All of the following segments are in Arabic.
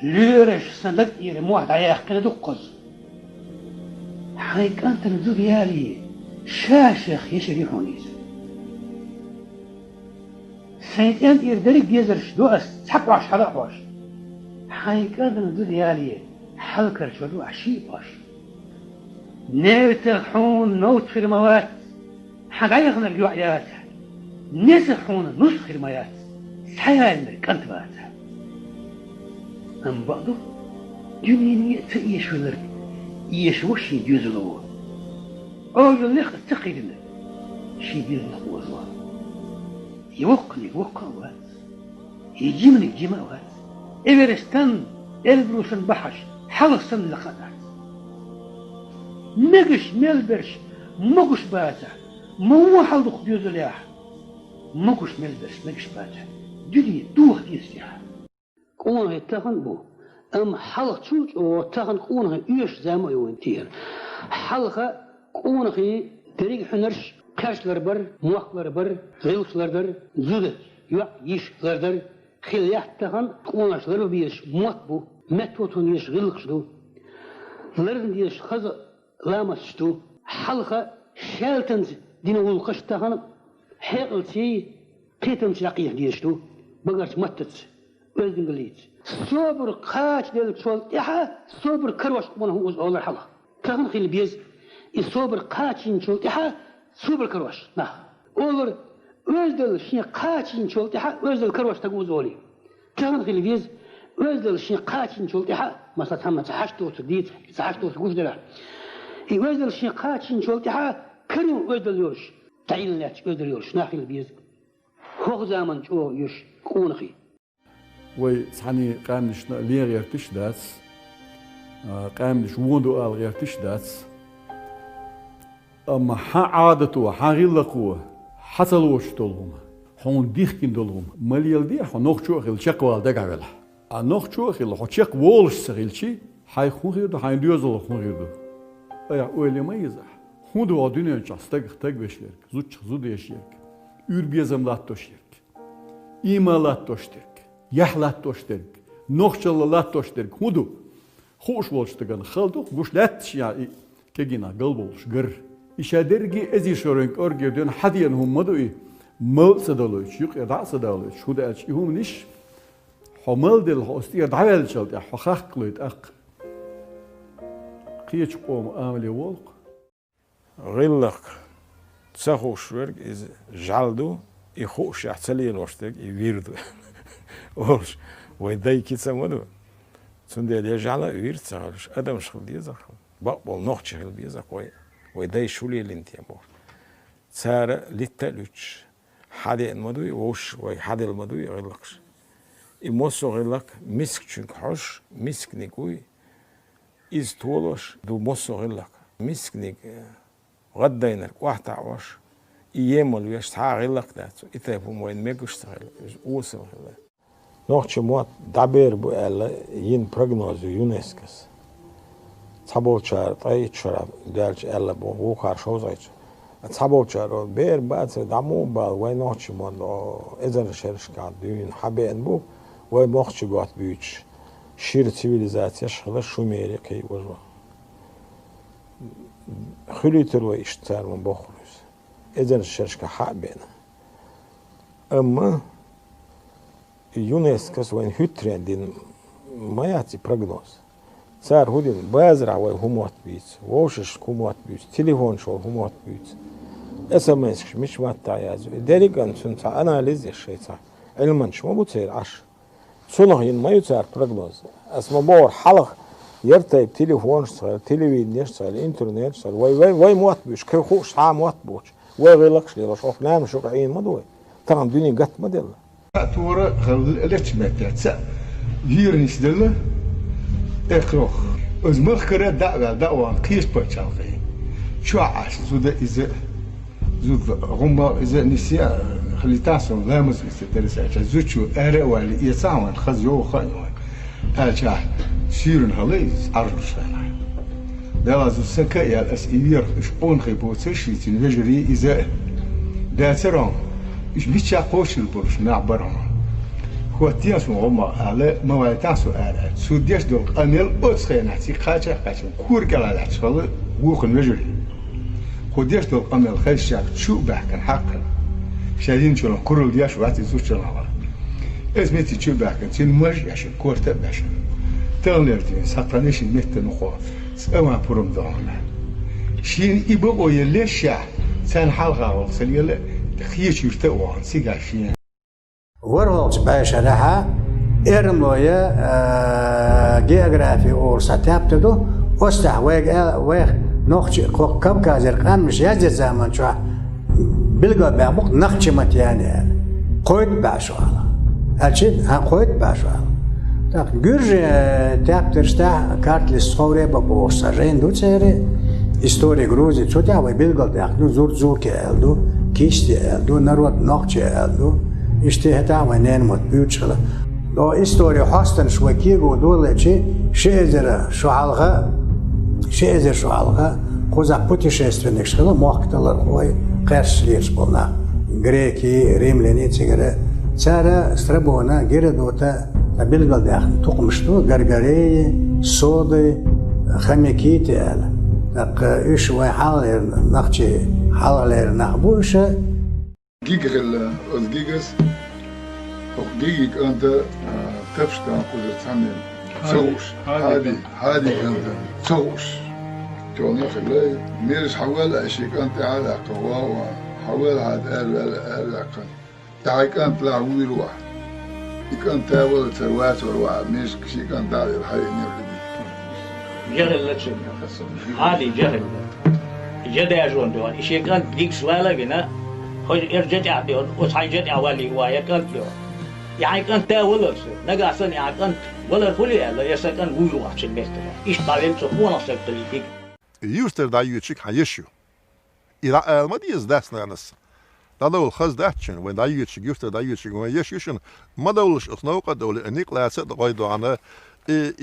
ليرش سندك إيري موحد عياخ كده دقز حيك أنت نزول يالي شاشخ يشريحونيز سيدان إير دريق يزرش دوأس تحق عش حلق واش حيك أنت نزول يالي حلقر شودو عشي باش نيرتخون موت في الموات حق عيخنا الجوعيات نسخون نسخ الموات سحيال كنت باتها أم بعضو دنيا يأتي ولرك يشوش يجوزلو أول لخ تقيلنا شي بير الخوزوا يوقني وقوات يجيمني جماوات إبرستان البروسن بحش حلصن لقدات مقش ملبرش مقش باتا مو حلق بيوزلياح مقش ملبرش مقش باتا دنيا دوه ديسياح قونه يتخن بو أم حلق تشوش أو تخن قونه يش زامو يوينتير حلقة قونه طريق حنرش كاش لربر موق لربر غيوش لردر زود يش لردر خليح تخن قونش لربر بيش موق بو متوتون يش غلق شدو لردن يش خز لامس شدو حلقة شالتنز دينا ولقش تخن حقلتي قيتم شاقيه ديشتو بقرش متت وزن قليت صبر قاش ديالك شول إحا صبر كروش وانا هو أول الحلقة تخن خيل بيز الصبر قاش شول إحا صبر كروش نه أول وزدل شيء قاش شول إحا وزدل كروش تجوز أولي تخن خيل بيز وزدل شيء قاش شول إحا ما ستهم تحشتو تديت تحشتو تقول دلا وزدل شيء قاش شول إحا كريم وزدل يوش تعيل لاتش وزدل يوش ناخيل بيز هو زمان جو يوش كونخي ويعني قامش ليه غير تشداس قامش وندو آل غير تشداس أما عادته حغيلقوه حصلوش دولهم هون ديخكين دولهم مليل دي هنوخشو خيل شقوال دقاقل هنوخشو خيل هشق وولش سخيلشي هاي خونغيردو هاي ديوزل خونغيردو أيا أولي ما يزح هندو الدنيا جاستق تق بشيرك زوج زود يشيرك ürbiezem lattoşterk, ima lattoşterk, yah lattoşterk, nohçalı lattoşterk, hudu, hoş bolştıgan xaldu, guş latş ya kegina galbolş gır. İşadergi ezişörünk örgüden hadiyen hummadu mal sadaloç, yuk eda sadaloç, huda elç ihum niş, hamal del hostiya davel çalt ya haqaq qloyt aq. Qiyeç qom ameli volq. غلق تسخوش ورق إز جالدو يخوش يحتلي الوشتك يويردو أولش ويداي كيتسا مدو تندي لي جالا يويرد سغالش أدم شغل ديزاق بقبل نوخ شغل ديزاق ويداي شولي لنتيا بور سارة لتلوش حادي المدو ووش وي حادي المدو يغلقش يموسو غلق مسك چونك حوش مسك نيكوي إز تولوش دو موسو غلق مسك نيك غدينا واحد عواش يمل ويش تعالق داتو إتابهم وين ميجوش تعالق أوسم هلا نوعش موت دبر بقى ين برجنوز يونسكس تابوتشار طيب شراب دارش ألا بو وقار شو زايش تابوتشار بير بعد دامو بال وين نوعش موت إذا شرش كان دين حبين بو وين نوعش قات بيوش شير سيفيليزاتيا شغلة شوميري كي وجوا خليتر ويشتار من بخلص إذا الشركة حق بينا أما يونسكس وين هترين دين ما يعطي برجنوز صار هودين بازرع وين هموت بيت ووشش هموت بيت تليفون شو هموت بيت SMS مش ما تعيازو ديريجان سنت أناليز الشيء صح علما شو ما بتصير عش صنعين ما يصير برجنوز اسمه بور حلق يرتب تليفون يشتغل تلفزيون يشتغل انترنت يشتغل واي موت بيش كيف خوش عام موت بوش واي غيلقش لي شوف نام شو عين ما دوي طبعا الدنيا قت ما دله تورا غلت متات يرنس دله اخروخ از مخكره دعوه قيس بتشالغي شو عاش زود اذا زود غمه اذا نسيا خليتاسون لامس يستدرس زود شو اره والي يساون خزيو خايوان أجا سيرن هلايز أرجوش لنا. دلازو سكا يا الأسئلة إشقون خيبوتش يتنجري إذا داترون إيش بيتشا قوش البرش نعبرهم. خواتیان سو ما على موایتان سو آره سودیش دل قمیل اتخینا تی خاچه کور کلا دچال وخن مجری خودیش دل قمیل خیش شو بحکن حقا شدین چون کورل دیاش وقتی زود چون اسمتی چو بحکن تین مجیش کورت بشه تغلبتين سطنيش المت نخو سأما برم دعنا شين يبقى يلشة سان حلقة وصل خيش يرتوان سيجاشين ورولش باشرها إرملويا جيوغرافي أو ستابتدو ويغ نخش كم كازر قام مش يجد زمان شو بلغة بعمق نخش متياني قويت باشوالا أشيد هم قويت باشوالا Так, Гюрже тяптерста картлис сховре бабо саженду цере история Грузии чотява билгал так ну зурзуке элду кишти элду народ нохче элду иште хатава нен мот бючла до история хастан швакиго долечи шезера шуалга козак путешественник шла мохталар хой каршлиш болна греки римляне цегере цара страбона гередота بلغل داخل تقمشتو غرغري صودي خميكيتي على دق ايش وي حال نقشي حال نخبوش جيجل الجيجس جيجك انت تفشتا قدرتاني تسوش هادي انت تسوش توني خلاي ميرش حوال اشيك انت على قوا حوال هاد ال تعيك انت لاوي روح يكون تاول تروات وروع مش كشي كان داعي الحي نرجع جهل لا تشوف هذه جهل جدا جون دون إشي كان ديك سوالا جنا هو يرجع تعبيون وصحيح أولي ويا كان تلو يعني كان تاول نجا أصلا يعني كان ولا فلي على يسكن ويروح في المكتب إيش تعلم سوون سكتليك يوستر دا يوتشيك حيشيو إذا ما دي إزداس نانس دول خز داتشن وين دا يوتشيك يوستر دا يوتشيك وين يشيشن ما دولش أصنوقة دولة أنيق لا سد قايدو عنا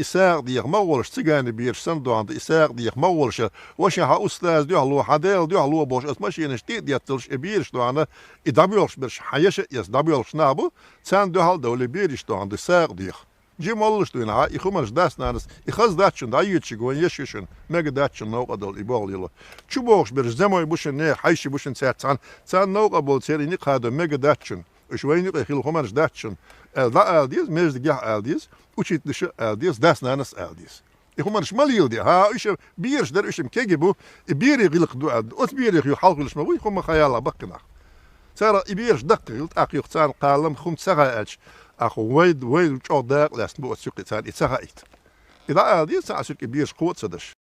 إساق ديك مولش تجاني بيرسن دو عند إساق ديك مولش وش ها أستاذ دو هلو حدال دو هلو باش اسمشي نشتي ديتلش بيرش دو عنا إدابيولش برش حيش يس دابيولش نابو تان دو هل دولة بيرش دو عند إساق ديك جي مولش دو هنا يخمرش داس نانس يخز داتشن دا يوتشيك وين يشيشن مega داتشن نوقة دول إبال يلا شو باش برش زموي بوشن نه حيش بوشن ساعت تان نوقة بول سيري نيق هذا مega داتشن شوي نيق يخيل خمرش داتشن لا ألديز ميز دجاه ألديز وشيت دش ألديز داس نانس ألديز يخمر شمال يلدي ها إيش بيرش در إيش مكيجبو بيري غلق دو أد أس بيري خيو حلق لش مبوي خم خيالا بقنا سارة بيرش دقيق أخي يختار قالم خم سغاش أخو ويد جو داق لاست بو أسيق تان إتسغايت إذا ألديز سأسيق بيرش قوة سدش